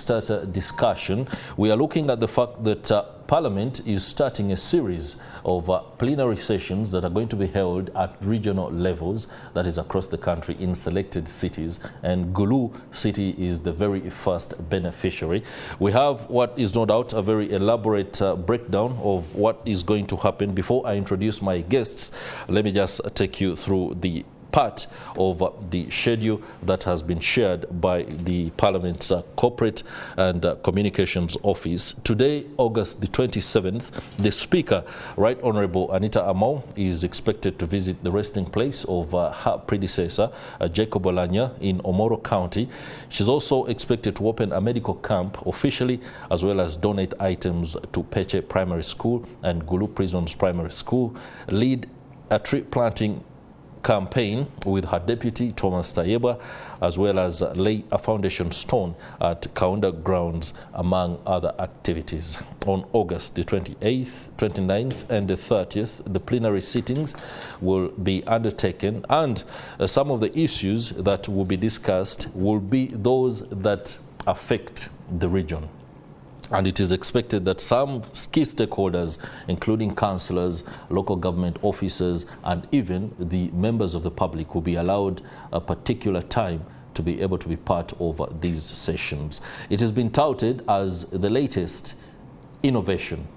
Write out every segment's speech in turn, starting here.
starter discussion. We are looking at the fact that Parliament is starting a series of plenary sessions that are going to be held at regional levels, that is across the country in selected cities, and Gulu City is the very first beneficiary. We have what is no doubt a very elaborate breakdown of what is going to happen. Before I introduce my guests, let me just take you through the part of the schedule that has been shared by the Parliament's Corporate and Communications Office. Today, August the 27th, the Speaker, Right Honourable Anita Among, is expected to visit the resting place of her predecessor, Jacob Olanya, in Omoro County. She's also expected to open a medical camp officially, as well as donate items to Peche Primary School and Gulu Prisons Primary School, lead a tree planting campaign with her deputy Thomas Tayeba, as well as lay a foundation stone at Kaunda grounds, among other activities. On August the 28th, 29th and the 30th, the plenary sittings will be undertaken, and some of the issues that will be discussed will be those that affect the region. And it is expected that some key stakeholders, including councillors, local government officers, and even the members of the public, will be allowed a particular time to be able to be part of these sessions. It has been touted as the latest innovation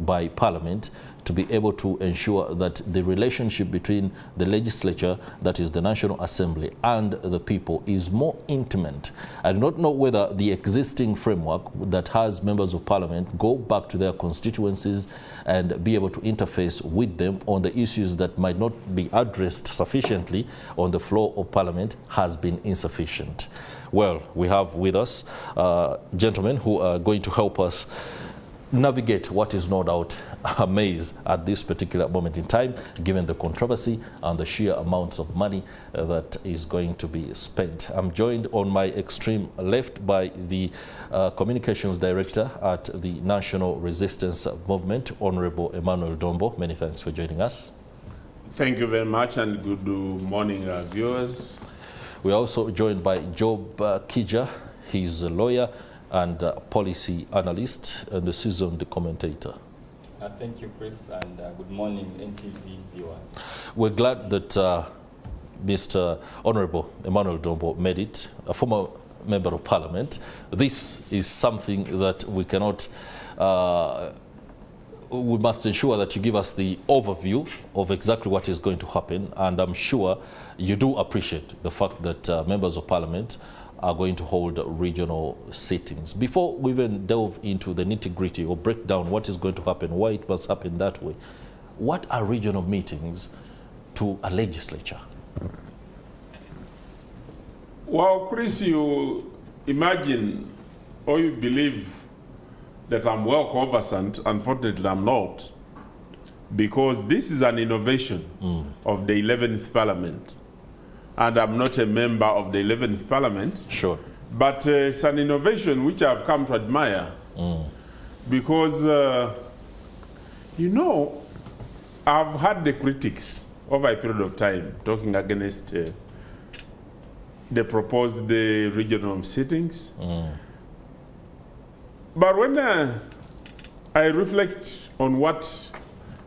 by Parliament to be able to ensure that the relationship between the legislature, that is the National Assembly, and the people is more intimate. I do not know whether the existing framework that has members of Parliament go back to their constituencies and be able to interface with them on the issues that might not be addressed sufficiently on the floor of Parliament has been insufficient. Well, we have with us gentlemen who are going to help us navigate what is no doubt a maze at this particular moment in time, given the controversy and the sheer amounts of money that is going to be spent. I'm joined on my extreme left by the Communications Director at the National Resistance Movement, Honourable Emmanuel Dombo. Many thanks for joining us. Thank you very much, and good morning, viewers. We're also joined by Job Kiija. He's a lawyer and policy analyst and a seasoned commentator. Thank you, Chris, and good morning, NTV viewers. We're glad that Mr. Honourable Emmanuel Dombo made it, a former member of Parliament. This is something that we cannot, we must ensure that you give us the overview of exactly what is going to happen, and I'm sure you do appreciate the fact that members of Parliament are going to hold regional sittings. Before we even delve into the nitty-gritty or break down what is going to happen, why it must happen that way, what are regional meetings to a legislature? Well, Chris, you imagine or you believe that I'm well conversant. Unfortunately, I'm not, because this is an innovation of the 11th Parliament. And I'm not a member of the 11th Parliament. Sure. But it's an innovation which I've come to admire. Because, you know, I've had the critics over a period of time talking against the proposed regional sittings. But when I reflect on what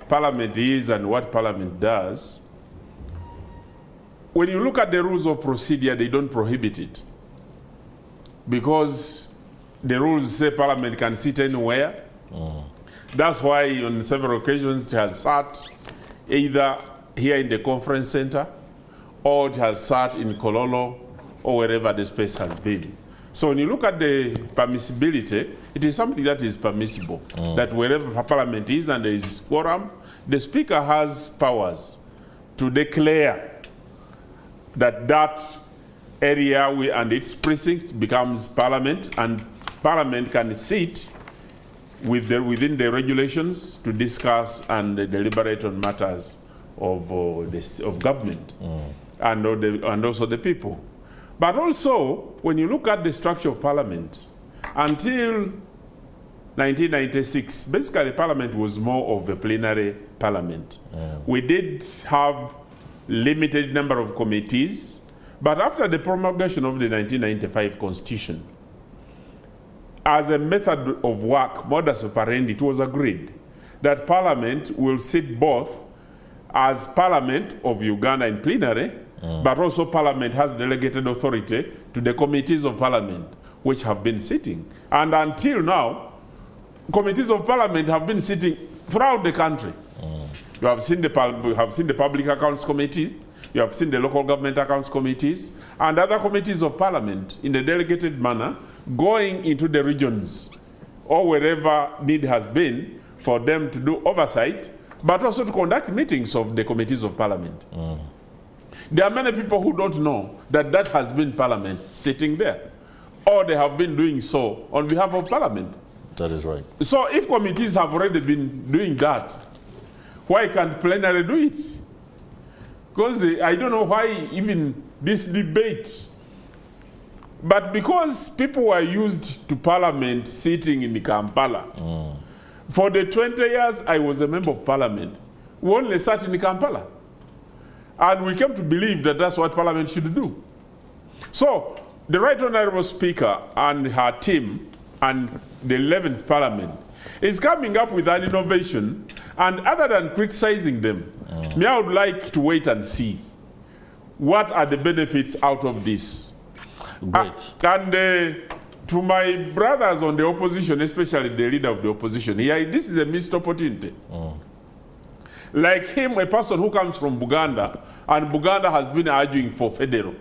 Parliament is and what Parliament does, when you look at the rules of procedure, they don't prohibit it. Because the rules say Parliament can sit anywhere. That's why on several occasions it has sat either here in the conference center, or it has sat in Kololo, or wherever the space has been. So when you look at the permissibility, it is something that is permissible. That wherever Parliament is and there is quorum, the Speaker has powers to declare that that area and its precinct becomes Parliament, and Parliament can sit within the regulations to discuss and deliberate on matters of government and also the people. But also, when you look at the structure of Parliament, until 1996, basically Parliament was more of a plenary Parliament. We did have limited number of committees, but after the promulgation of the 1995 Constitution, as a method of work, modus operandi, it was agreed that Parliament will sit both as Parliament of Uganda in plenary, but also Parliament has delegated authority to the committees of Parliament, which have been sitting. And until now, committees of Parliament have been sitting throughout the country. You have seen the Public Accounts Committee, you have seen the Local Government Accounts Committees, and other committees of Parliament in a delegated manner going into the regions or wherever need has been for them to do oversight, but also to conduct meetings of the committees of Parliament. There are many people who don't know that that has been Parliament sitting there, or they have been doing so on behalf of Parliament. That is right. So if committees have already been doing that, why can't plenary do it? Because I don't know why even this debate. But because people were used to Parliament sitting in Kampala, for the 20 years I was a member of Parliament, we only sat in Kampala. And we came to believe that that's what Parliament should do. So the Right Honourable Speaker and her team and the 11th Parliament is coming up with an innovation, and other than criticizing them, me, I would like to wait and see what are the benefits out of this. Great. To my brothers on the opposition, especially the leader of the opposition, this is a missed opportunity. Like him, a person who comes from Buganda, and Buganda has been arguing for federal.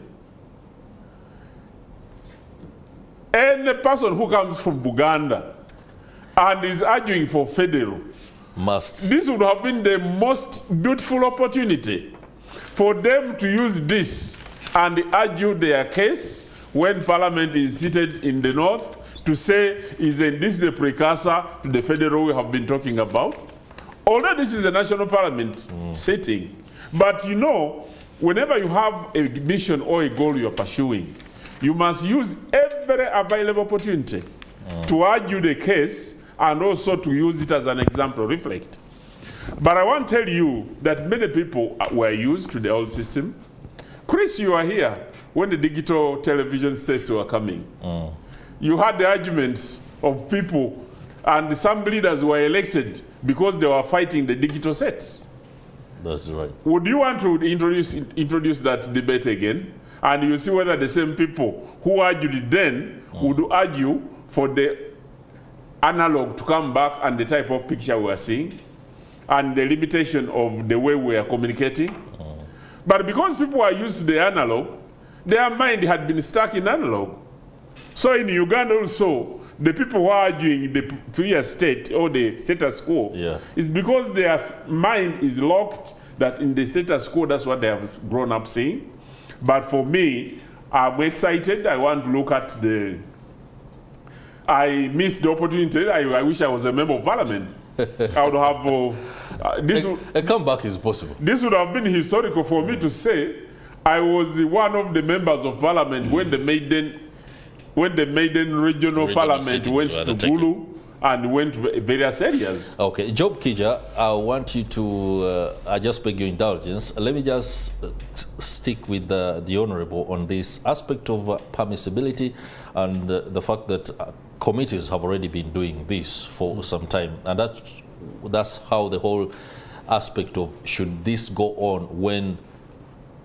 And a person who comes from Buganda and is arguing for federal, this would have been the most beautiful opportunity for them to use this and argue their case when Parliament is seated in the north, to say, isn't this the precursor to the federal we have been talking about? Although this is a national Parliament sitting, but you know, whenever you have a mission or a goal you're pursuing, you must use every available opportunity to argue the case and also to use it as an example, reflect. But I want to tell you that many people were used to the old system. Chris, you are here when the digital television sets were coming. You had the arguments of people, and some leaders were elected because they were fighting the digital sets. That's right. Would you want to introduce that debate again? And you see whether the same people who argued it then would argue for the analog to come back and the type of picture we are seeing and the limitation of the way we are communicating. But because people are used to the analog, their mind had been stuck in analog. So in Uganda also, the people who are arguing the previous state or the status quo is because their mind is locked that in the status quo, that's what they have grown up seeing. But for me, I'm excited. I want to look at I missed the opportunity. I wish I was a member of Parliament. I would have... a comeback is possible. This would have been historical for me to say I was one of the members of Parliament when the maiden regional Parliament went to Gulu and went to various areas. Okay, Job Kiija, I want you to, I just beg your indulgence. Let me just stick with the Honourable on this aspect of permissibility and the fact that committees have already been doing this for some time. And that's how the whole aspect of should this go on when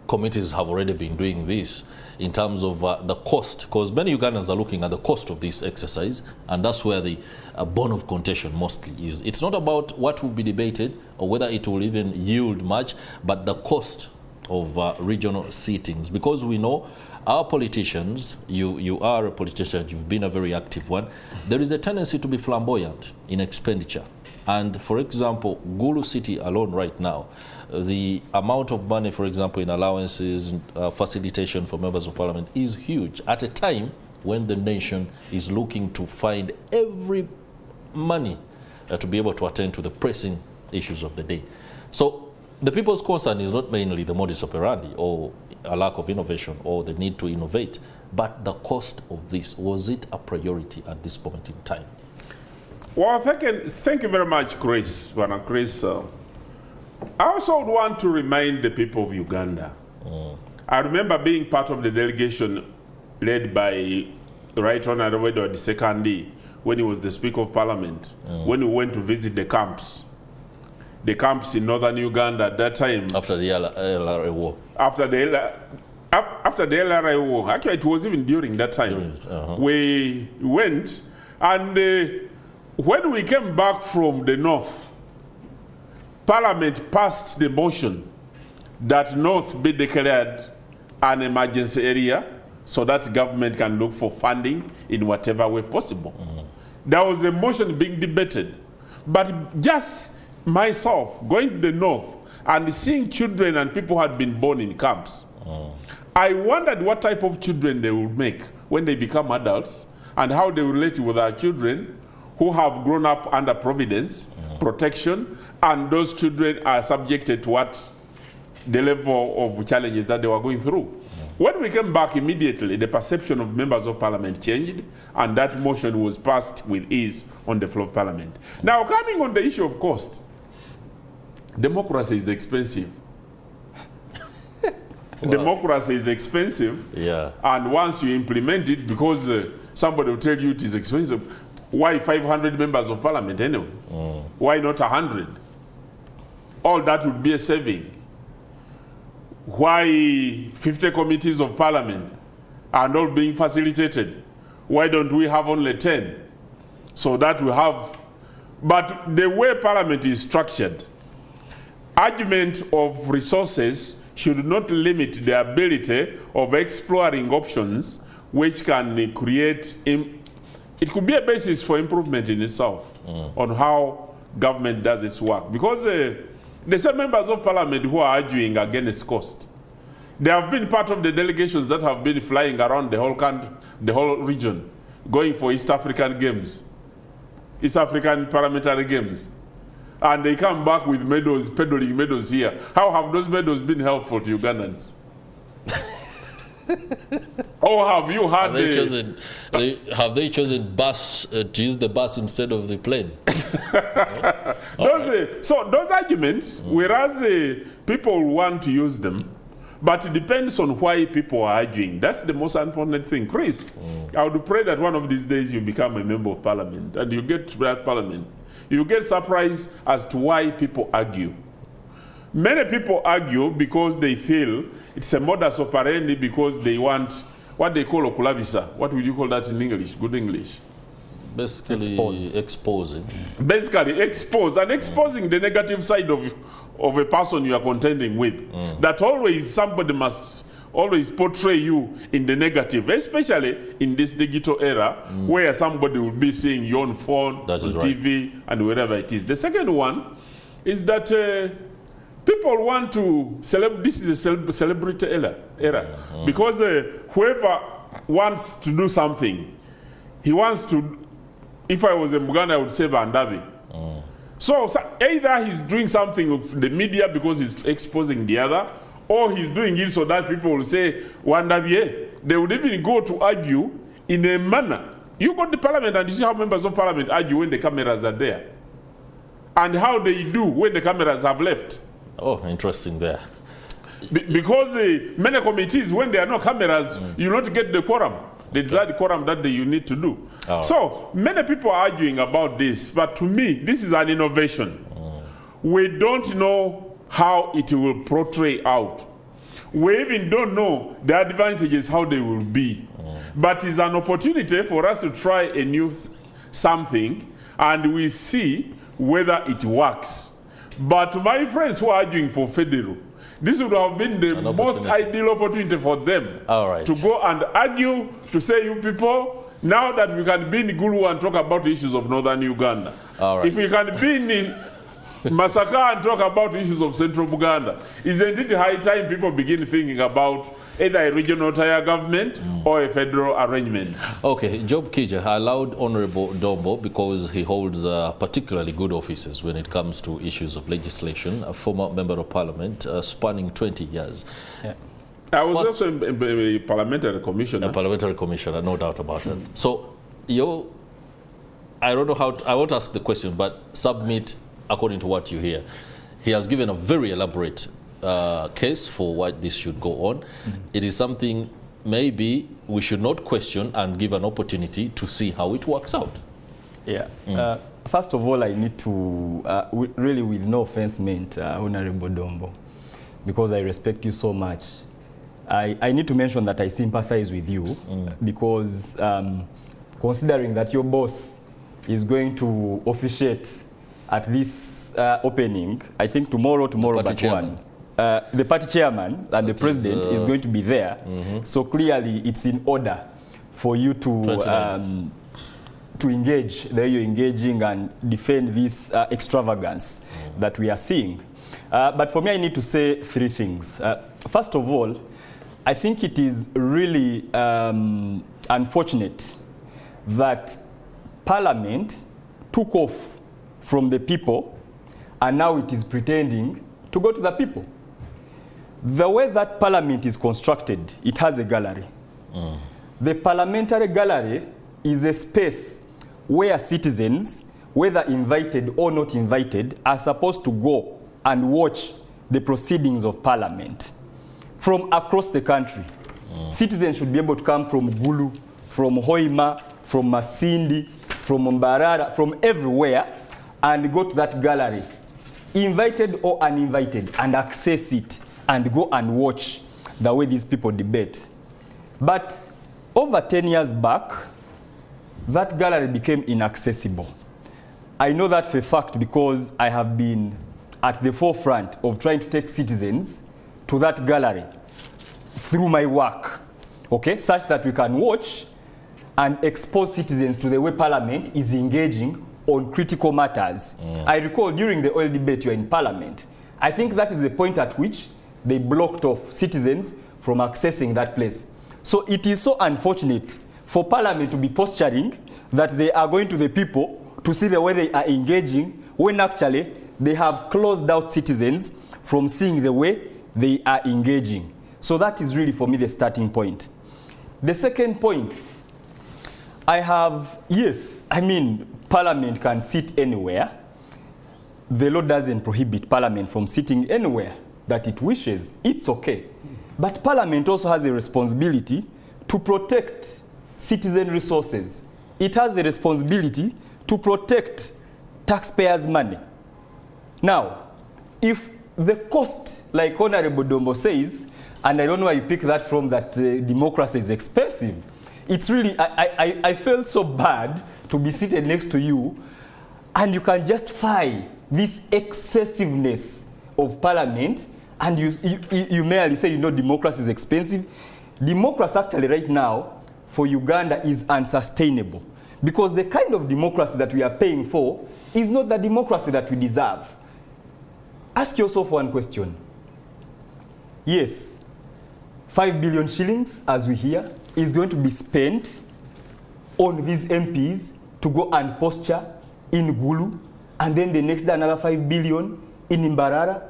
committees have already been doing this in terms of the cost, because many Ugandans are looking at the cost of this exercise, and that's where the bone of contention mostly is. It's not about what will be debated or whether it will even yield much, but the cost of regional sittings, because we know our politicians, you are a politician, you've been a very active one, there is a tendency to be flamboyant in expenditure. And for example, Gulu City alone right now, the amount of money, for example, in allowances, facilitation for members of Parliament is huge at a time when the nation is looking to find every money to be able to attend to the pressing issues of the day. So the people's concern is not mainly the modus operandi or a lack of innovation or the need to innovate, but the cost of this. Was it a priority at this point in time? Well, thank you very much, Chris. I also would want to remind the people of Uganda. I remember being part of the delegation led by Right Honourable the Second, when he was the Speaker of Parliament, when we went to visit the camps in northern Uganda at that time. After the LRA war. After the LRA war. Actually, it was even during that time. We went, and when we came back from the north, Parliament passed the motion that North be declared an emergency area so that government can look for funding in whatever way possible. There was a motion being debated, but just myself going to the north and seeing children and people who had been born in camps, I wondered what type of children they would make when they become adults and how they relate with our children who have grown up under providence, protection, and those children are subjected to what the level of challenges that they were going through. When we came back immediately, the perception of members of Parliament changed, and that motion was passed with ease on the floor of Parliament. Now, coming on the issue of cost, democracy is expensive. Democracy is expensive, and once you implement it, because somebody will tell you it is expensive, why 500 members of Parliament anyway? Why not 100? All that would be a saving. Why 50 committees of Parliament are not being facilitated? Why don't we have only 10? So that we have, but the way Parliament is structured, argument of resources should not limit the ability of exploring options which can create, it could be a basis for improvement in itself on how government does its work. Because the same members of Parliament who are arguing against cost, they have been part of the delegations that have been flying around the whole country, the whole region, going for East African Games, East African Parliamentary Games. And they come back with medals, peddling medals here. How have those medals been helpful to Ugandans? Or have you had have they chosen bus to use the bus instead of the plane? So those arguments, whereas people want to use them, but it depends on why people are arguing. That's the most unfortunate thing. Chris, I would pray that one of these days you become a member of Parliament and you get to that Parliament. You get surprised as to why people argue. Many people argue because they feel it's a modus operandi, because they want what they call okulabisa. What would you call that in English? Good English. Basically exposing. Basically expose, and exposing the negative side of a person you are contending with. That always somebody must always portray you in the negative, especially in this digital era where somebody will be seeing you on phone, on TV, and wherever it is. The second one is that people want to this is a celebrity era. Because whoever wants to do something, he wants to, if I was a Muganda, I would say Vandabi. So either he's doing something with the media because he's exposing the other, or he's doing it so that people will say, Wandavie. They would even go to argue in a manner. You go to Parliament and you see how members of Parliament argue when the cameras are there, and how they do when the cameras have left. Oh, interesting there. Because many committees, when there are no cameras, you not get the quorum, the desired quorum that you need to do. So many people are arguing about this, but to me, this is an innovation. We don't know how it will portray out. We even don't know the advantages, how they will be. But it's an opportunity for us to try a new something, and we see whether it works. But my friends who are arguing for federal, this would have been the most ideal opportunity for them to go and argue, to say, you people, now that we can be in Gulu and talk about the issues of northern Uganda. If we can be in Masaka and talk about issues of central Uganda, isn't it high time people begin thinking about either a regional tier government or a federal arrangement? Okay, Job Kiija, I allowed Honorable Dombo because he holds particularly good offices when it comes to issues of legislation, a former member of Parliament spanning 20 years. I was also a parliamentary commissioner. A parliamentary commissioner, no doubt about it. So, I don't know how I won't ask the question, but submit according to what you hear. He has given a very elaborate case for why this should go on. It is something maybe we should not question and give an opportunity to see how it works out. Yeah. First of all, I need to, really with no offense meant, Honorable Dombo, because I respect you so much. I need to mention that I sympathize with you because considering that your boss is going to officiate at this opening, I think tomorrow but one. The party chairman and the president is going to be there. So clearly it's in order for you to engage, there you're engaging and defend this extravagance that we are seeing. But for me, I need to say three things. First of all, I think it is really unfortunate that Parliament took off from the people and now it is pretending to go to the people. The way that Parliament is constructed, it has a gallery. The parliamentary gallery is a space where citizens, whether invited or not invited, are supposed to go and watch the proceedings of Parliament from across the country. Citizens should be able to come from Gulu, from Hoima, from Masindi, from Mbarara, from everywhere, and go to that gallery, invited or uninvited, and access it and go and watch the way these people debate. But over 10 years back, that gallery became inaccessible. I know that for a fact because I have been at the forefront of trying to take citizens to that gallery through my work, okay, such that we can watch and expose citizens to the way Parliament is engaging on critical matters. I recall during the oil debate you were in Parliament. I think that is the point at which they blocked off citizens from accessing that place. So it is so unfortunate for Parliament to be posturing that they are going to the people to see the way they are engaging when actually they have closed out citizens from seeing the way they are engaging. So that is really for me the starting point. The second point, Parliament can sit anywhere. The law doesn't prohibit Parliament from sitting anywhere that it wishes. It's okay. But Parliament also has a responsibility to protect citizen resources. It has the responsibility to protect taxpayers' money. Now, if the cost, like Honorable Dombo says, and I don't know why you pick that from, that democracy is expensive, it's really, I felt so bad to be seated next to you and you can justify this excessiveness of Parliament and you merely say, democracy is expensive. Democracy actually right now for Uganda is unsustainable because the kind of democracy that we are paying for is not the democracy that we deserve. Ask yourself one question. Yes, 5 billion shillings, as we hear, is going to be spent on these MPs to go and posture in Gulu, and then the next day another 5 billion in Mbarara,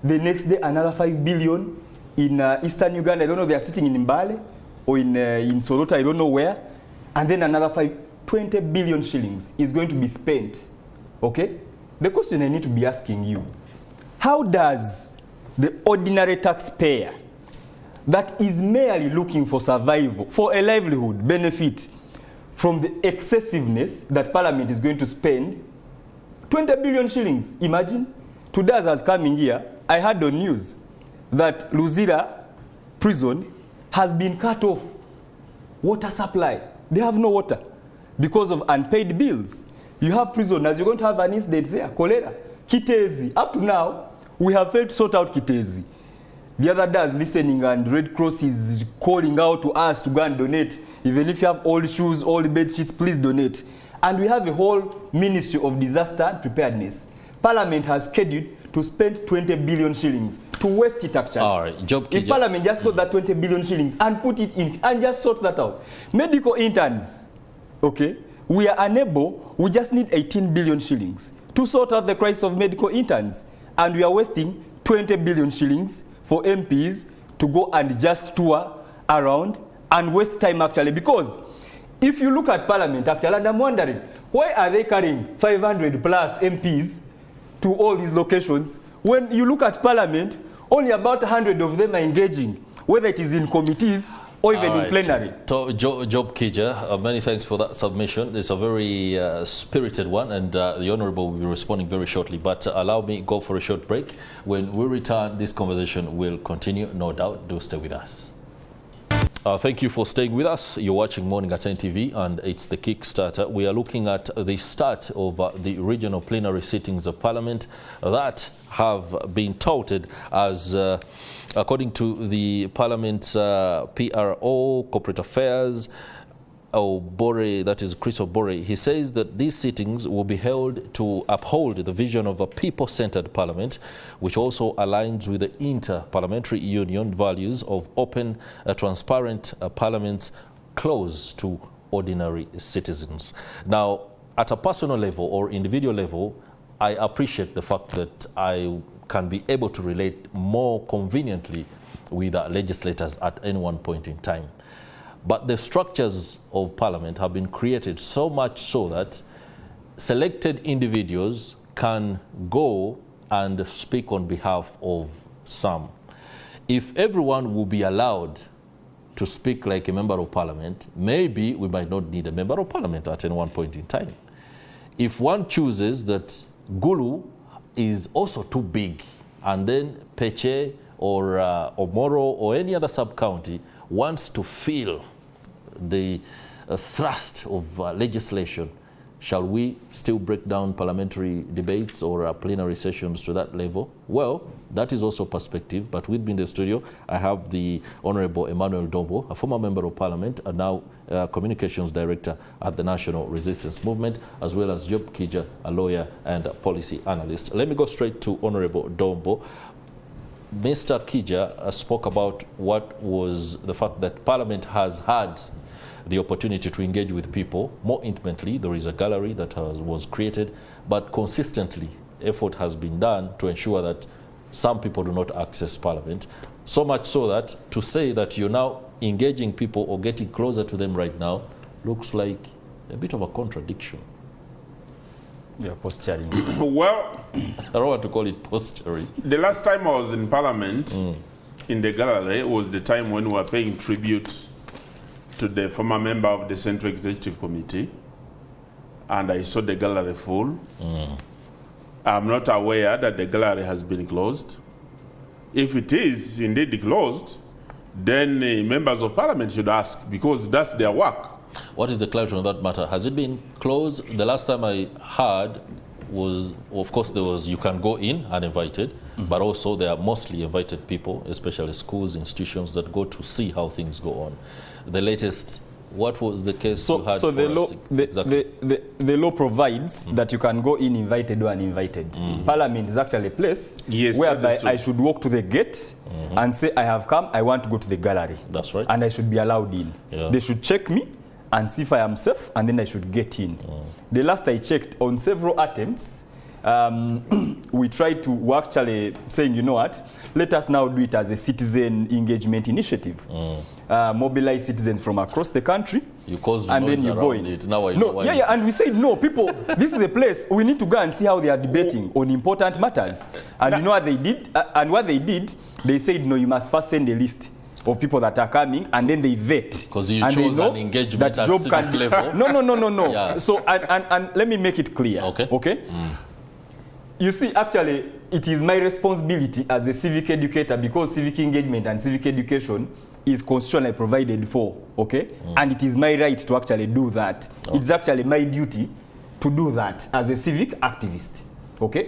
the next day another 5 billion in Eastern Uganda. I don't know if they are sitting in Mbale or in Sorota, I don't know where, and then another 20 billion shillings is going to be spent. Okay? The question I need to be asking you, how does the ordinary taxpayer that is merely looking for survival, for a livelihood, benefit from the excessiveness that Parliament is going to spend 20 billion shillings? Imagine. Today as I was coming here, I heard on news that Luzira prison has been cut off water supply. They have no water because of unpaid bills. You have prisoners, you're going to have an incident there, cholera, Kitezi. Up to now, we have failed to sort out Kitezi. The other day I was listening and Red Cross is calling out to us to go and donate. Even if you have old shoes, old bed sheets, please donate. And we have a whole Ministry of Disaster Preparedness. Parliament has scheduled to spend 20 billion shillings to waste it actually. All right, Job Kiija. If Parliament just got that 20 billion shillings and put it in and just sort that out. Medical interns, okay, we are unable, we just need 18 billion shillings to sort out the crisis of medical interns. And we are wasting 20 billion shillings for MPs to go and just tour around and waste time actually. Because if you look at Parliament actually, and I'm wondering, why are they carrying 500 plus MPs to all these locations when you look at Parliament, only about 100 of them are engaging, whether it is in committees or even in plenary. Job Kiija, many thanks for that submission. It's a very spirited one, and the Honourable will be responding very shortly. But allow me go for a short break. When we return, this conversation will continue, no doubt. Do stay with us. Thank you for staying with us. You're watching Morning at NTV, and it's the Kickstarter. We are looking at the start of the regional plenary sittings of Parliament that have been touted as, according to the Parliament's PRO, Corporate Affairs, Obore, that is Chris Obore, he says that these sittings will be held to uphold the vision of a people-centered parliament, which also aligns with the inter-parliamentary union values of open, transparent parliaments close to ordinary citizens. Now, at a personal level or individual level, I appreciate the fact that I can be able to relate more conveniently with legislators at any one point in time. But the structures of Parliament have been created so much so that selected individuals can go and speak on behalf of some. If everyone will be allowed to speak like a member of Parliament, maybe we might not need a member of Parliament at any one point in time. If one chooses that Gulu is also too big, and then Peche or Omoro or any other sub-county wants to feel the thrust of legislation, shall we still break down parliamentary debates or plenary sessions to that level? Well, that is also perspective, but with me in the studio, I have the Honourable Emmanuel Dombo, a former member of Parliament and now Communications Director at the National Resistance Movement, as well as Job Kiija, a lawyer and a policy analyst. Let me go straight to Honourable Dombo. Mr. Kiija spoke about what was the fact that Parliament has had the opportunity to engage with people more intimately. There is a gallery that was created, but consistently effort has been done to ensure that some people do not access Parliament. So much so that to say that you're now engaging people or getting closer to them right now looks like a bit of a contradiction. Yeah, posturing. Well, I don't want to call it posturing. The last time I was in Parliament, in the gallery, was the time when we were paying tribute to the former member of the Central Executive Committee, and I saw the gallery full. I'm not aware that the gallery has been closed. If it is indeed closed, then members of Parliament should ask, because that's their work. What is the clarity on that matter? Has it been closed? The last time I heard was, of course, there was you can go in uninvited, but also there are mostly invited people, especially schools, institutions that go to see how things go on. The latest, what was the case you had so for us? the law provides that you can go in invited or uninvited. Parliament is actually a place whereby I should walk to the gate and say, I have come, I want to go to the gallery. That's right. And I should be allowed in. Yeah. They should check me and see if I am safe, and then I should get in. The last I checked, on several attempts, we tried to actually saying, you know what, let us now do it as a citizen engagement initiative. Mobilize citizens from across the country. You caused and then you go in. It. Now I know why. Yeah, and we said, no, people, this is a place, we need to go and see how they are debating on important matters. And you know what they did? They said, no, you must first send a list of people that are coming, and then they vet. Because you chose an engagement at civic level. No. Yeah. So, and let me make it clear. Okay? You see, actually, it is my responsibility as a civic educator, because civic engagement and civic education is constitutionally provided for, and it is my right to actually do that. It's actually my duty to do that as a civic activist,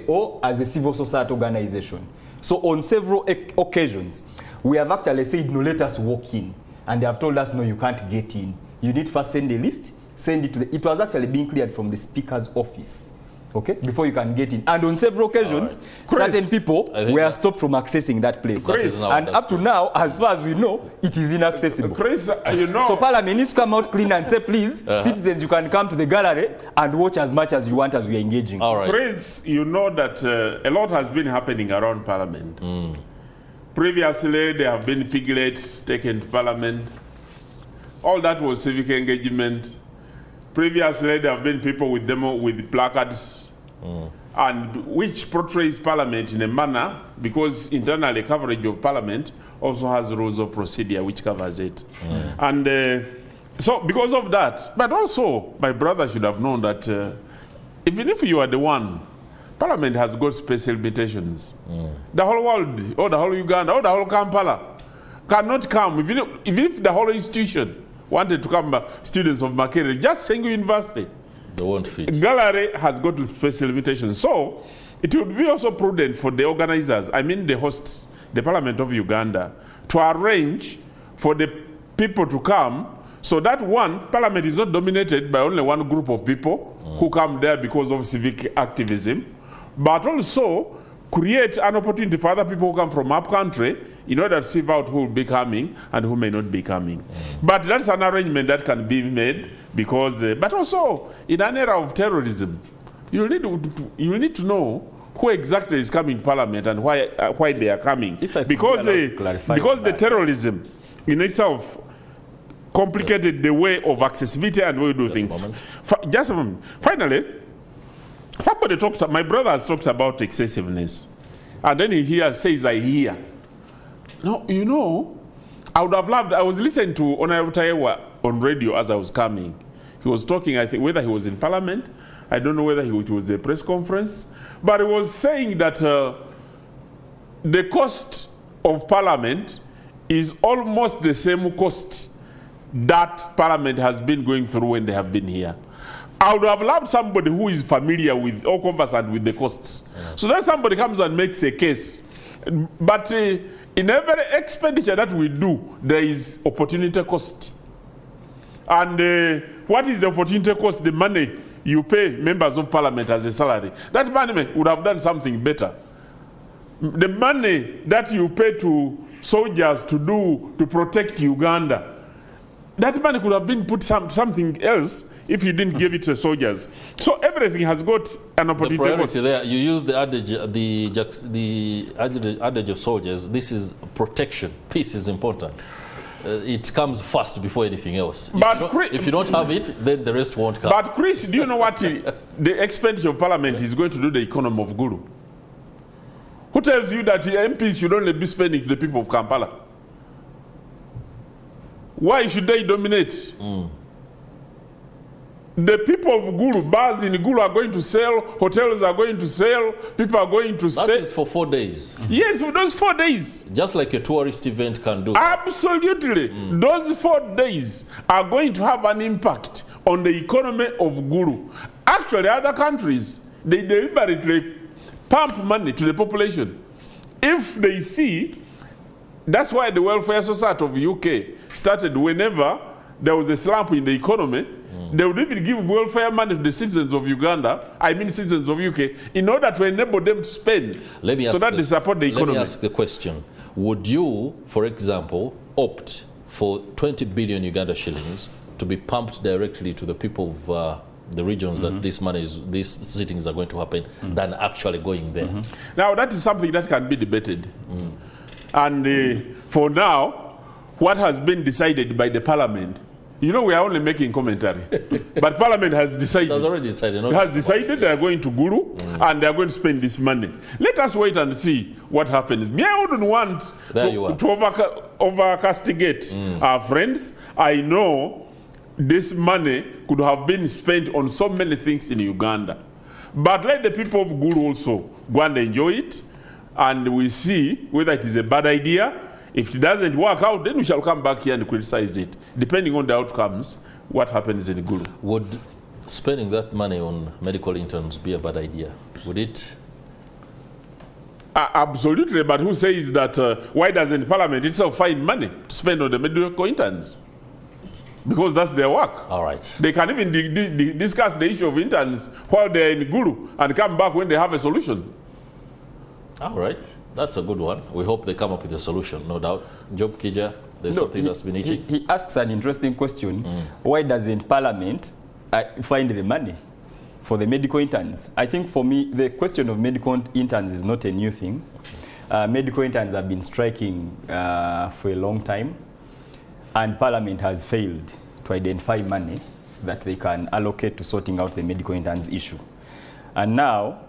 or as a civil society organization. So on several occasions, we have actually said, no, let us walk in. And they have told us, no, you can't get in. You need first send a list, send it to the... It was actually being cleared from the Speaker's office, before you can get in. And on several occasions, certain people were stopped from accessing that place. And up to now, as far as we know, it is inaccessible. Chris, you know... So Parliament needs to come out clean and say, please, citizens, you can come to the gallery and watch as much as you want as we are engaging. Chris, you know that a lot has been happening around Parliament. Previously, there have been piglets taken to Parliament. All that was civic engagement. Previously, there have been people with placards and which portrays Parliament in a manner, because internally coverage of Parliament also has rules of procedure which covers it. And so because of that, but also my brother should have known that even if you are the one, Parliament has got special limitations. The whole world, or the whole Uganda, or the whole Kampala cannot come, even if the whole institution wanted to come, students of Makerere, just single university, they won't fit. Gallery has got special limitations. So it would be also prudent for the organizers, I mean the hosts, the Parliament of Uganda, to arrange for the people to come, so that one, Parliament is not dominated by only one group of people who come there because of civic activism, but also create an opportunity for other people who come from up country in order to sieve out who will be coming and who may not be coming. But that's an arrangement that can be made because, but also in an era of terrorism, you need to know who exactly is coming to Parliament and why they are coming. Because the terrorism in itself complicated the way of accessibility and way we do things. Just a moment. Finally, somebody talked, my brother has talked about excessiveness. And then he says, I hear. No, you know, I would have loved, I was listening to Honorable Tayewa on radio as I was coming. He was talking, I think, whether he was in Parliament, I don't know whether it was a press conference, but he was saying that the cost of Parliament is almost the same cost that Parliament has been going through when they have been here. I would have loved somebody who is familiar with or conversant with the costs. So that somebody comes and makes a case. But in every expenditure that we do, there is opportunity cost. And what is the opportunity cost? The money you pay members of Parliament as a salary. That money would have done something better. The money that you pay to soldiers to protect Uganda, that money could have been put something else if you didn't give it to soldiers. So everything has got an opportunity. The priority there, you use the adage of soldiers. This is protection. Peace is important. It comes first before anything else. If you don't have it, then the rest won't come. But Chris, do you know what the expenditure of Parliament is going to do the economy of Gulu? Who tells you that the MPs should only be spending to the people of Kampala? Why should they dominate? The people of Gulu, bars in Gulu are going to sell, hotels are going to sell, people are going to sell. That is for 4 days. Yes, for those 4 days. Just like a tourist event can do. Absolutely. Those 4 days are going to have an impact on the economy of Gulu. Actually, other countries, they deliberately pump money to the population. If they see, that's why the Welfare Society of UK started whenever there was a slump in the economy. They would even give welfare money to the citizens of Uganda, I mean citizens of UK, in order to enable them to spend so that they support the economy. Let me ask the question. Would you, for example, opt for 20 billion Uganda shillings to be pumped directly to the people of the regions that these sittings are going to happen than actually going there? Now, that is something that can be debated. And for now, what has been decided by the Parliament, you know, we are only making commentary, but Parliament has decided. It has already decided. It has decided they are going to Gulu and they are going to spend this money. Let us wait and see what happens. Me, I wouldn't want to overcastigate our friends. I know this money could have been spent on so many things in Uganda. But let the people of Gulu also go and enjoy it, and we see whether it is a bad idea. If it doesn't work out, then we shall come back here and criticize it. Depending on the outcomes, what happens in Gulu. Would spending that money on medical interns be a bad idea? Would it? Absolutely, but who says that, why doesn't Parliament itself find money to spend on the medical interns? Because that's their work. All right. They can even discuss the issue of interns while they're in Gulu and come back when they have a solution. All right. That's a good one. We hope they come up with a solution, no doubt. Job Kiija, there's something that's been itching. He asks an interesting question. Why doesn't Parliament find the money for the medical interns? I think for me, the question of medical interns is not a new thing. Medical interns have been striking for a long time, and Parliament has failed to identify money that they can allocate to sorting out the medical interns issue. And now,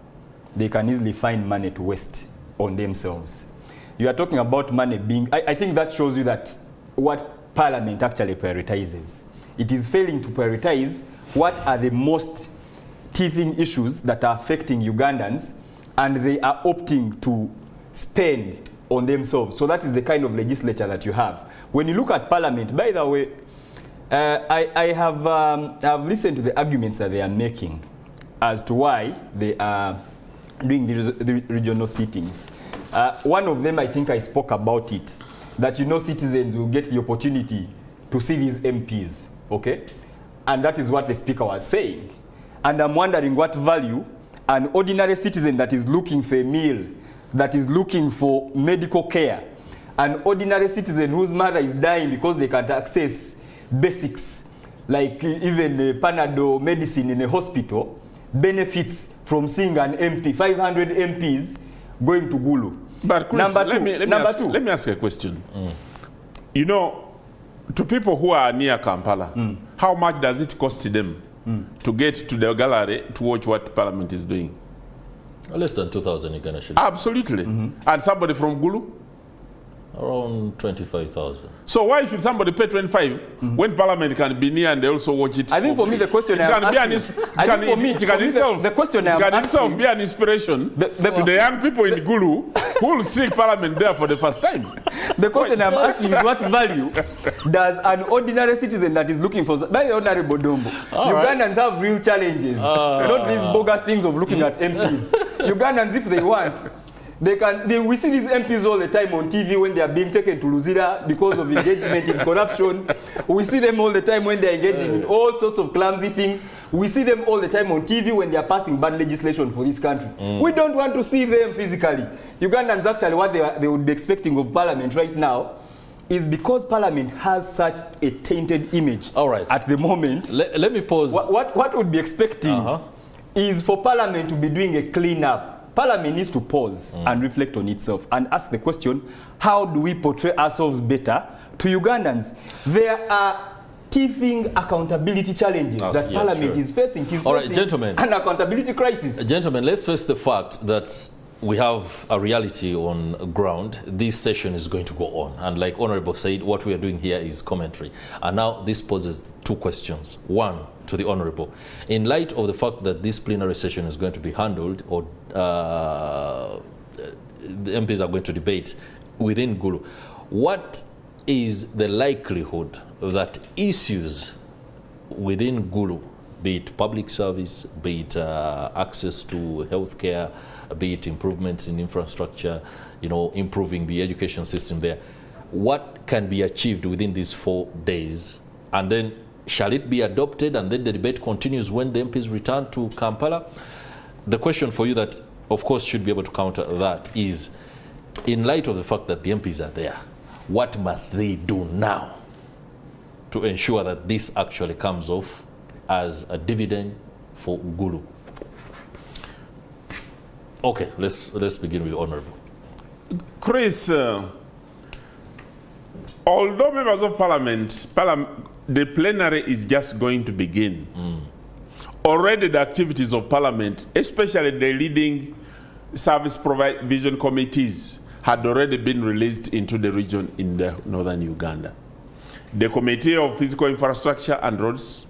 they can easily find money to waste on themselves. You are talking about money being, I think that shows you that what Parliament actually prioritizes. It is failing to prioritize what are the most teething issues that are affecting Ugandans, and they are opting to spend on themselves. So that is the kind of legislature that you have. When you look at Parliament, by the way, I have listened to the arguments that they are making as to why they are doing the regional sittings. One of them, I think I spoke about it, that citizens will get the opportunity to see these MPs, okay? And that is what the Speaker was saying. And I'm wondering what value an ordinary citizen that is looking for a meal, that is looking for medical care, an ordinary citizen whose mother is dying because they can't access basics, like even Panadol medicine in a hospital, benefits from seeing an MP, 500 MPs going to Gulu. But Chris, let me ask a question. You know, to people who are near Kampala, how much does it cost them to get to the gallery to watch what Parliament is doing? Less than 2,000 Uganda shillings. Absolutely. And somebody from Gulu? Around 25,000. So why should somebody pay 25 when Parliament can be near and they also watch it? I think for me the question it can itself be an inspiration to the young people in Gulu who will see Parliament there for the first time. The question I'm asking is what value does an ordinary citizen that is looking for, by the Honorable Dombo, Ugandans have real challenges, not these bogus things of looking at MPs. Ugandans, if they want, we see these MPs all the time on TV when they are being taken to Luzira because of engagement in corruption. We see them all the time when they are engaging in all sorts of clumsy things. We see them all the time on TV when they are passing bad legislation for this country. We don't want to see them physically. Ugandans actually what they would be expecting of Parliament right now is because Parliament has such a tainted image at the moment. Let me pause. What would be expecting is for Parliament to be doing a clean-up. Parliament needs to pause and reflect on itself and ask the question, how do we portray ourselves better to Ugandans? There are teething accountability challenges that Parliament is facing. All right, gentlemen. An accountability crisis. Gentlemen, let's face the fact that we have a reality on ground. This session is going to go on. And like Honorable said, what we are doing here is commentary. And now this poses two questions. One, to the Honorable. In light of the fact that this plenary session is going to be handled, or the MPs are going to debate within Gulu, what is the likelihood that issues within Gulu, be it public service, be it access to healthcare, be it improvements in infrastructure, improving the education system there, what can be achieved within these 4 days? And then shall it be adopted and then the debate continues when the MPs return to Kampala? The question for you that, of course, should be able to counter that is, in light of the fact that the MPs are there, what must they do now to ensure that this actually comes off as a dividend for Gulu? Okay, let's begin with Honorable. Chris, although members of Parliament, the plenary is just going to begin. Already the activities of Parliament, especially the leading service provision committees, had already been released into the region in the northern Uganda. The Committee of Physical Infrastructure and Roads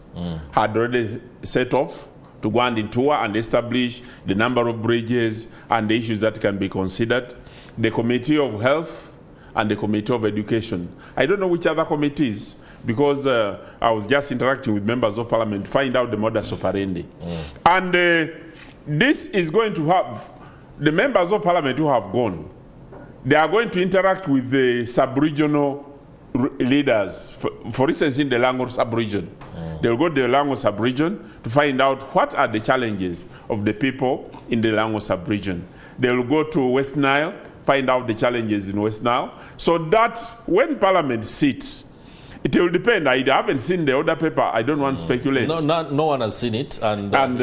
had already set off to go and tour and establish the number of bridges and the issues that can be considered. The Committee of Health and the Committee of Education. I don't know which other committees, because I was just interacting with members of Parliament to find out the modus operandi. And this is going to have the members of Parliament who have gone. They are going to interact with the sub-regional leaders. For instance, in the Lango sub-region. They'll go to the Lango sub-region to find out what are the challenges of the people in the Lango sub-region. They'll go to West Nile, find out the challenges in West Nile, so that when Parliament sits, it will depend. I haven't seen the order paper. I don't want to speculate. No one has seen it, and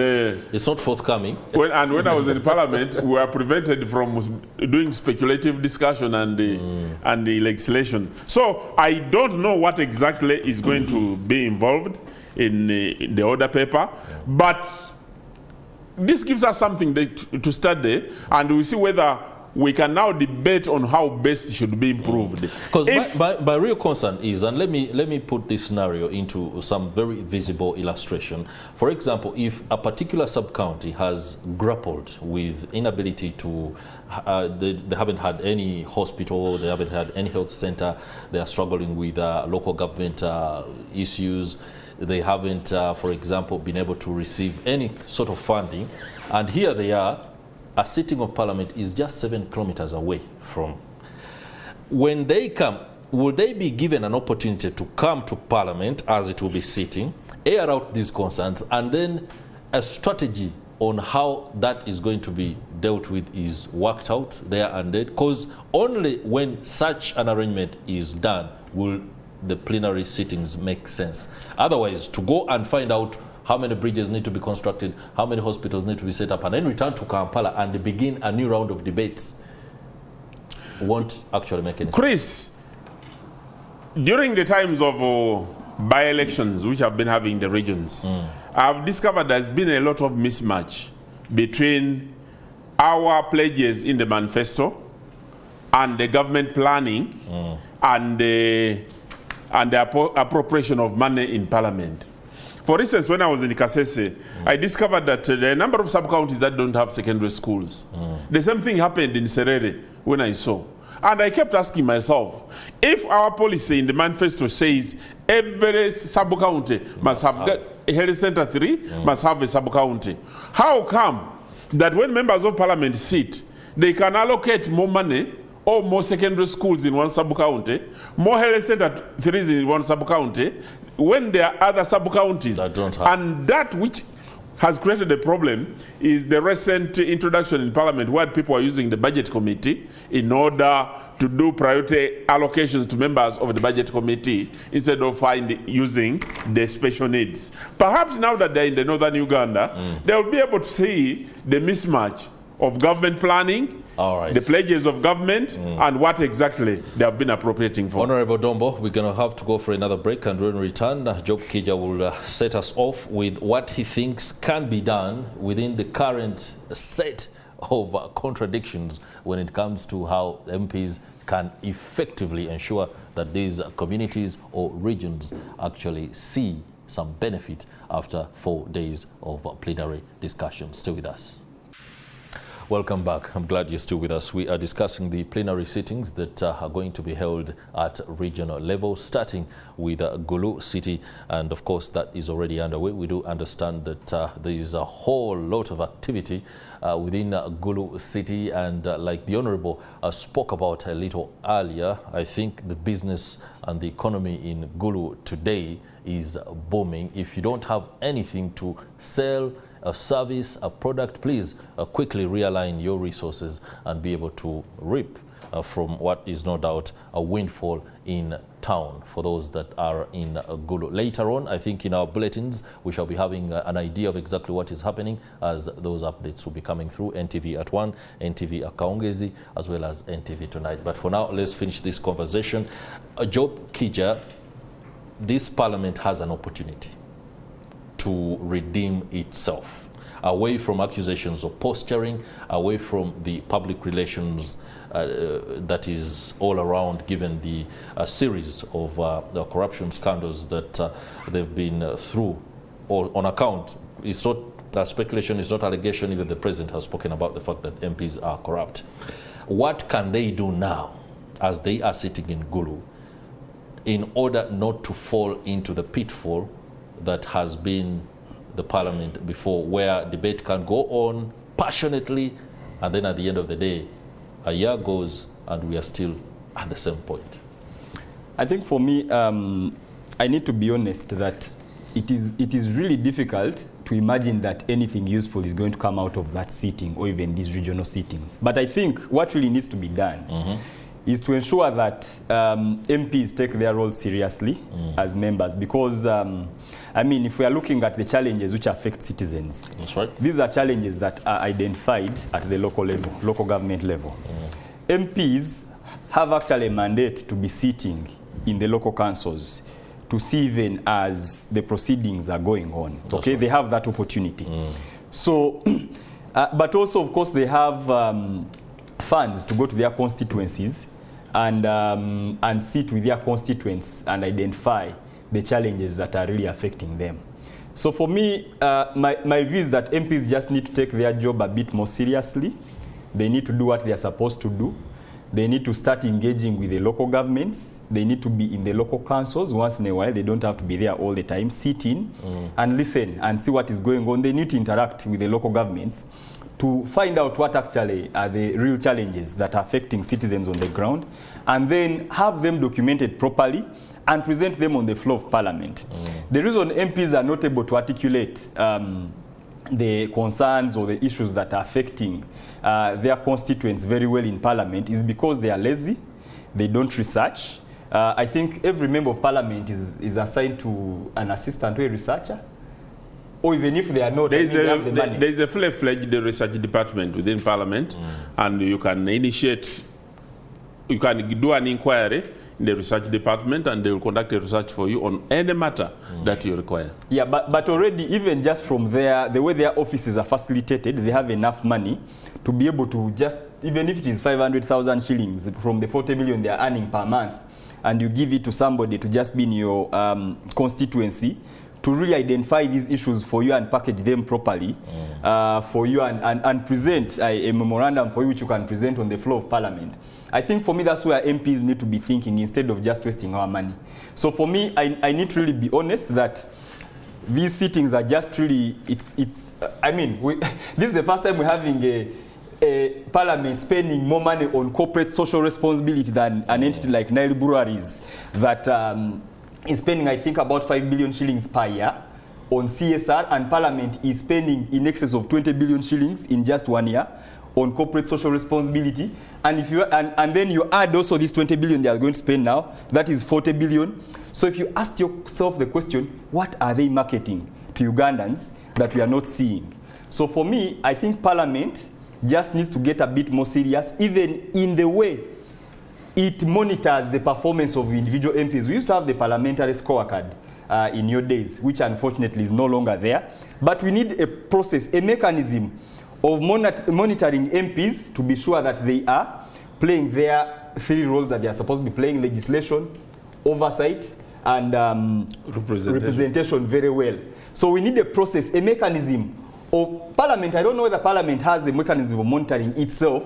it's not forthcoming. When I was in Parliament, we were prevented from doing speculative discussion and the legislation. So I don't know what exactly is going to be involved in the order paper, but this gives us something to study, and we see whether we can now debate on how best should be improved. Because my real concern is, and let me put this scenario into some very visible illustration. For example, if a particular sub-county has grappled with inability to, they haven't had any hospital, they haven't had any health center, they are struggling with local government issues, they haven't, for example, been able to receive any sort of funding, and here they are, a sitting of parliament is just 7 kilometers away from. When they come, will they be given an opportunity to come to parliament as it will be sitting, air out these concerns, and then a strategy on how that is going to be dealt with is worked out there and then? Because only when such an arrangement is done will the plenary sittings make sense. Otherwise, to go and find out how many bridges need to be constructed, how many hospitals need to be set up, and then return to Kampala and begin a new round of debates won't actually make any sense. Chris, during the times of by-elections which have been having in the regions, I've discovered there's been a lot of mismatch between our pledges in the manifesto and the government planning and the appropriation of money in parliament. For instance, when I was in Kasese, I discovered that there are a number of sub-counties that don't have secondary schools. The same thing happened in Serere when I saw. And I kept asking myself, if our policy in the manifesto says every sub-county must have a health center 3, must have a sub-county, how come that when members of parliament sit, they can allocate more money or more secondary schools in one sub-county, more health center 3s in one sub-county, when there are other sub-counties? That don't have. And that which has created a problem is the recent introduction in parliament where people are using the budget committee in order to do priority allocations to members of the budget committee instead of using the special needs. Perhaps now that they're in the northern Uganda, they'll be able to see the mismatch of government planning, the pledges of government, and what exactly they have been appropriating for. Honorable Dombo, we're going to have to go for another break, and when we return, Job Kiija will set us off with what he thinks can be done within the current set of contradictions when it comes to how MPs can effectively ensure that these communities or regions actually see some benefit after 4 days of plenary discussion. Stay with us. Welcome back. I'm glad you're still with us. We are discussing the plenary sittings that are going to be held at regional level, starting with Gulu City, and of course that is already underway. We do understand that there is a whole lot of activity within Gulu City, and like the Honourable spoke about a little earlier, I think the business and the economy in Gulu today is booming. If you don't have anything to sell, a service, a product, please quickly realign your resources and be able to reap from what is no doubt a windfall in town for those that are in Gulu. Later on, I think in our bulletins, we shall be having an idea of exactly what is happening, as those updates will be coming through NTV at 1, NTV at Kaongezi, as well as NTV tonight. But for now, let's finish this conversation. Job Kiija, this parliament has an opportunity to redeem itself, away from accusations of posturing, away from the public relations that is all around, given the series of the corruption scandals that they've been through, or on account. It's not speculation, it's not allegation. Even the president has spoken about the fact that MPs are corrupt. What can they do now, as they are sitting in Gulu, in order not to fall into the pitfall that has been the parliament before, where debate can go on passionately, and then at the end of the day, a year goes and we are still at the same point? I think for me, I need to be honest that it is really difficult to imagine that anything useful is going to come out of that sitting or even these regional sittings. But I think what really needs to be done is to ensure that MPs take their role seriously as members, because I mean, if we are looking at the challenges which affect citizens, that's right, these are challenges that are identified at the local level, local government level. MPs have actually a mandate to be sitting in the local councils to see even as the proceedings are going on. That's okay, right. They have that opportunity. So, but also, of course, they have funds to go to their constituencies and sit with their constituents and identify the challenges that are really affecting them. So for me, my view is that MPs just need to take their job a bit more seriously. They need to do what they are supposed to do. They need to start engaging with the local governments. They need to be in the local councils once in a while. They don't have to be there all the time. Sit in and listen and see what is going on. They need to interact with the local governments to find out what actually are the real challenges that are affecting citizens on the ground, and then have them documented properly and present them on the floor of Parliament. The reason MPs are not able to articulate the concerns or the issues that are affecting their constituents very well in Parliament is because they are lazy, they don't research. I think every member of Parliament is assigned to an assistant or a researcher, or even if they are not, there is a full-fledged research department within Parliament, and you can initiate, you can do an inquiry in the research department, and they will conduct a research for you on any matter that you require. Yeah, but already, even just from there, the way their offices are facilitated, they have enough money to be able to just, even if it is 500,000 shillings from the 40 million they are earning per month, and you give it to somebody to just be in your constituency, to really identify these issues for you and package them properly for you and present a memorandum for you which you can present on the floor of Parliament. I think for me that's where MPs need to be thinking instead of just wasting our money. So for me, I need to really be honest that these sittings are just really, I mean, this is the first time we're having a Parliament spending more money on corporate social responsibility than an entity like Nile Breweries that is spending, I think, about 5 billion shillings per year on CSR, and Parliament is spending in excess of 20 billion shillings in just 1 year on corporate social responsibility. And if you and then you add also this 20 billion they are going to spend now, that is 40 billion. So if you ask yourself the question, what are they marketing to Ugandans that we are not seeing? So for me, I think Parliament just needs to get a bit more serious, even in the way it monitors the performance of individual MPs. We used to have the parliamentary scorecard in your days, which unfortunately is no longer there. But we need a process, a mechanism of monitoring MPs to be sure that they are playing their 3 roles that they are supposed to be playing: legislation, oversight, and representation very well. So we need a process, a mechanism of Parliament. I don't know whether Parliament has a mechanism of monitoring itself.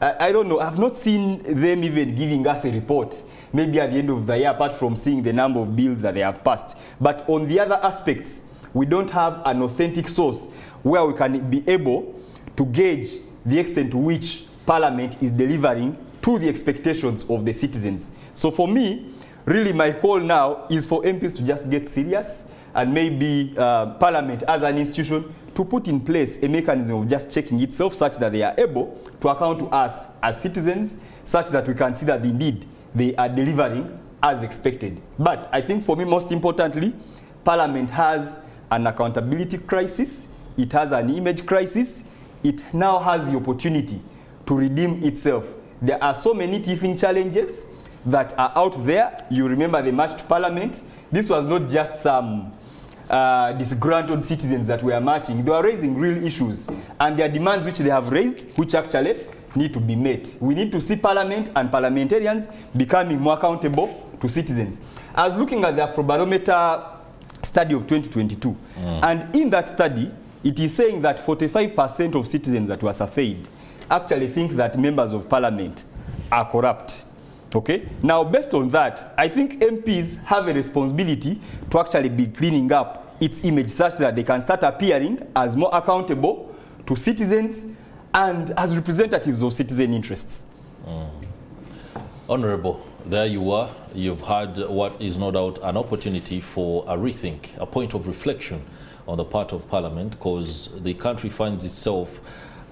I don't know. I've not seen them even giving us a report, maybe at the end of the year, apart from seeing the number of bills that they have passed. But on the other aspects, we don't have an authentic source where we can be able to gauge the extent to which Parliament is delivering to the expectations of the citizens. So for me, really my call now is for MPs to just get serious, and maybe Parliament as an institution to put in place a mechanism of just checking itself such that they are able to account to us as citizens, such that we can see that indeed they are delivering as expected. But I think for me, most importantly, Parliament has an accountability crisis, it has an image crisis, it now has the opportunity to redeem itself. There are so many teething challenges that are out there. You remember the march to Parliament. This was not just some disgruntled citizens that were marching. They were raising real issues, and their demands which they have raised, which actually need to be met. We need to see Parliament and parliamentarians becoming more accountable to citizens. I was looking at the Afrobarometer study of 2022, and in that study, it is saying that 45% of citizens that were surveyed actually think that members of Parliament are corrupt. Okay? Now, based on that, I think MPs have a responsibility to actually be cleaning up its image such that they can start appearing as more accountable to citizens and as representatives of citizen interests. Honorable, there you are. You've had what is no doubt an opportunity for a rethink, a point of reflection on the part of Parliament, because the country finds itself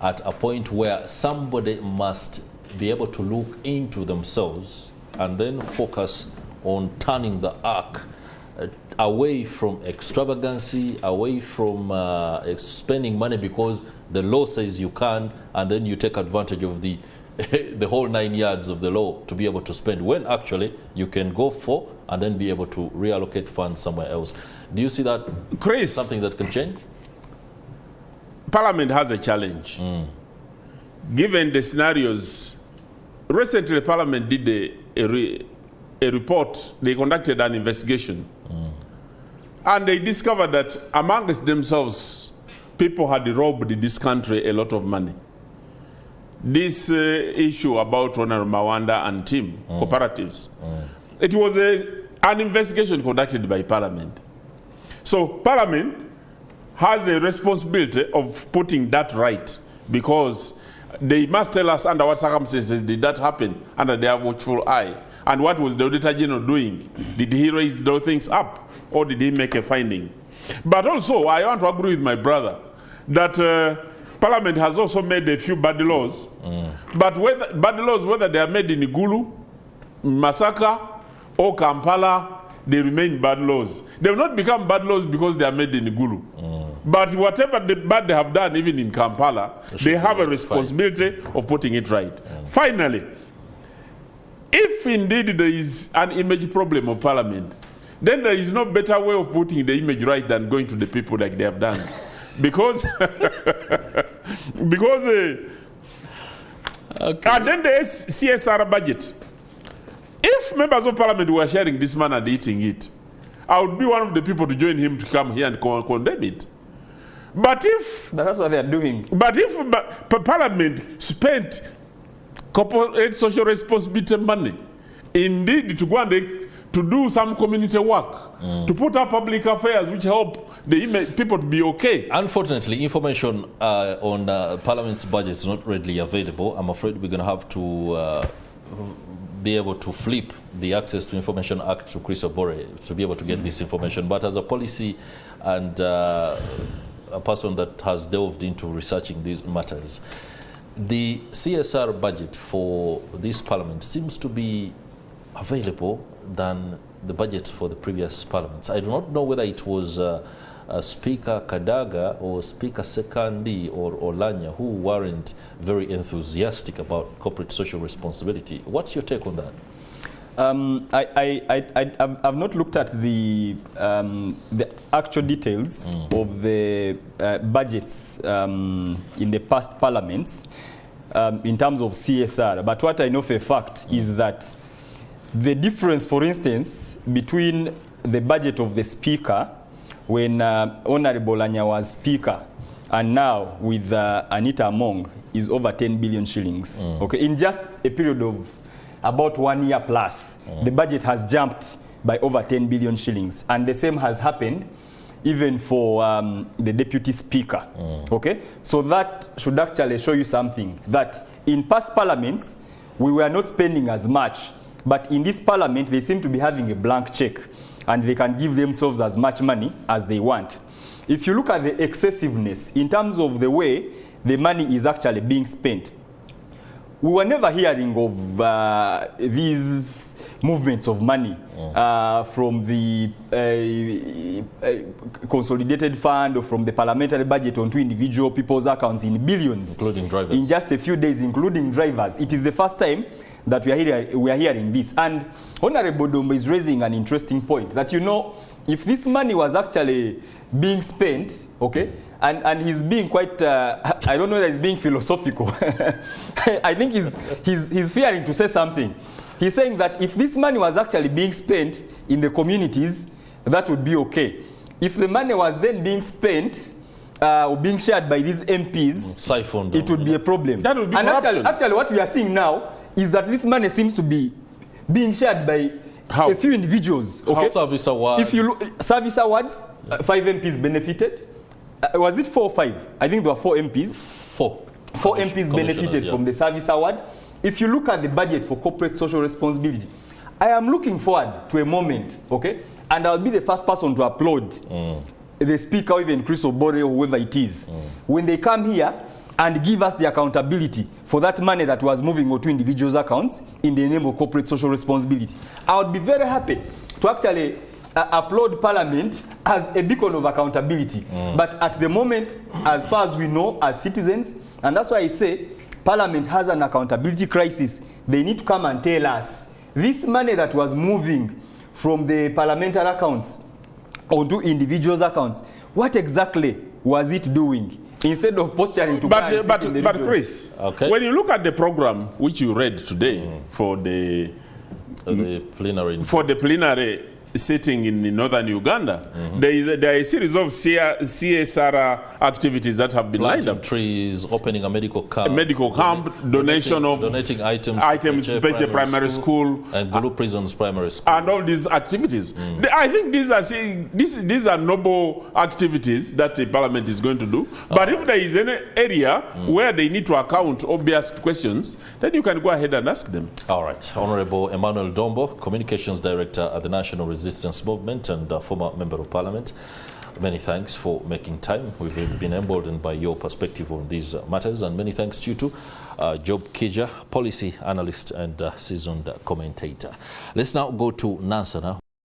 at a point where somebody must be able to look into themselves and then focus on turning the arc away from extravagancy, away from spending money because the law says you can, and then you take advantage of the whole 9 yards of the law to be able to spend, when actually you can go for and then be able to reallocate funds somewhere else. Do you see that, Chris, something that can change? Parliament has a challenge. Given the scenarios, recently Parliament did a report, they conducted an investigation, and they discovered that amongst themselves, people had robbed this country a lot of money. This issue about Ronald Mawanda and team cooperatives, it was an investigation conducted by Parliament. So Parliament has a responsibility of putting that right, because they must tell us under what circumstances did that happen under their watchful eye. And what was the Auditor General doing? Did he raise those things up, or did he make a finding? But also, I want to agree with my brother that Parliament has also made a few bad laws. But bad laws, whether they are made in Gulu, Masaka, or Kampala, they remain bad laws. They will not become bad laws because they are made in Gulu. But whatever the bad they have done, even in Kampala, they have a responsibility of putting it right. Finally, if indeed there is an image problem of Parliament, then there is no better way of putting the image right than going to the people like they have done. Because, and then the CSR budget. If members of Parliament were sharing this man and eating it, I would be one of the people to join him to come here and condemn it. But that's what they are doing. But if Parliament spent corporate social responsibility money, indeed to go and to do some community work, to put up public affairs which help the people to be okay. Unfortunately, information on Parliament's budget is not readily available. I'm afraid we're going to have to be able to flip the Access to Information Act to Chris Obore to be able to get this information. But as a policy and a person that has delved into researching these matters, the CSR budget for this Parliament seems to be available than the budgets for the previous parliaments. I do not know whether it was Speaker Kadaga or Speaker Sekandi or Olanya who weren't very enthusiastic about corporate social responsibility. What's your take on that? I've not looked at the actual details of the budgets in the past parliaments in terms of CSR, but what I know for a fact is that the difference, for instance, between the budget of the Speaker when Honorable Olanya was Speaker and now with Anita Among is over 10 billion shillings. Okay, in just a period of about 1 year plus, the budget has jumped by over 10 billion shillings. And the same has happened even for the Deputy Speaker. Okay, so that should actually show you something, that in past parliaments, we were not spending as much, but in this parliament, they seem to be having a blank check, and they can give themselves as much money as they want. If you look at the excessiveness in terms of the way the money is actually being spent, we were never hearing of these movements of money from the consolidated fund or from the parliamentary budget onto individual people's accounts in billions, including drivers, in just a few days, including drivers. It is the first time that we are hearing this. And Honorable Dombo is raising an interesting point, that, you know, if this money was actually being spent, okay, and he's being quite, I don't know that he's being philosophical. I think he's fearing to say something. He's saying that if this money was actually being spent in the communities, that would be okay. If the money was then being spent or being shared by these MPs, siphoned, it would be a problem. That would be and corruption. Actually, what we are seeing now is that this money seems to be being shared by a few individuals. Okay? How service awards? If you look, service awards, 5 MPs benefited. Was it 4 or 5? I think there were 4 MPs. 4 MPs benefited from the service award. If you look at the budget for corporate social responsibility, I am looking forward to a moment, okay, and I'll be the first person to applaud the Speaker, or even Chris Obore or whoever it is, when they come here and give us the accountability for that money that was moving to individuals' accounts in the name of corporate social responsibility. I would be very happy to actually applaud Parliament as a beacon of accountability. But at the moment, as far as we know as citizens, and that's why I say Parliament has an accountability crisis, they need to come and tell us this money that was moving from the parliamentary accounts onto individuals' accounts, what exactly was it doing? instead of posturing to But Chris, okay, when you look at the program which you read today for the plenary sitting in northern Uganda, there are a series of CSR activities that have been lined up. Trees, opening a medical camp, donating items to Peche Primary School, and Gulu Prison's Primary School, and all these activities. I think these are noble activities that the Parliament is going to do. But if there is any area where they need to account or be asked questions, then you can go ahead and ask them. All right. Honorable Emmanuel Dombo, Communications Director at the National Resistance Movement and former Member of Parliament, many thanks for making time. We've been emboldened by your perspective on these matters, and many thanks to you too, Job Kiija, Policy Analyst and seasoned commentator. Let's now go to Nansana.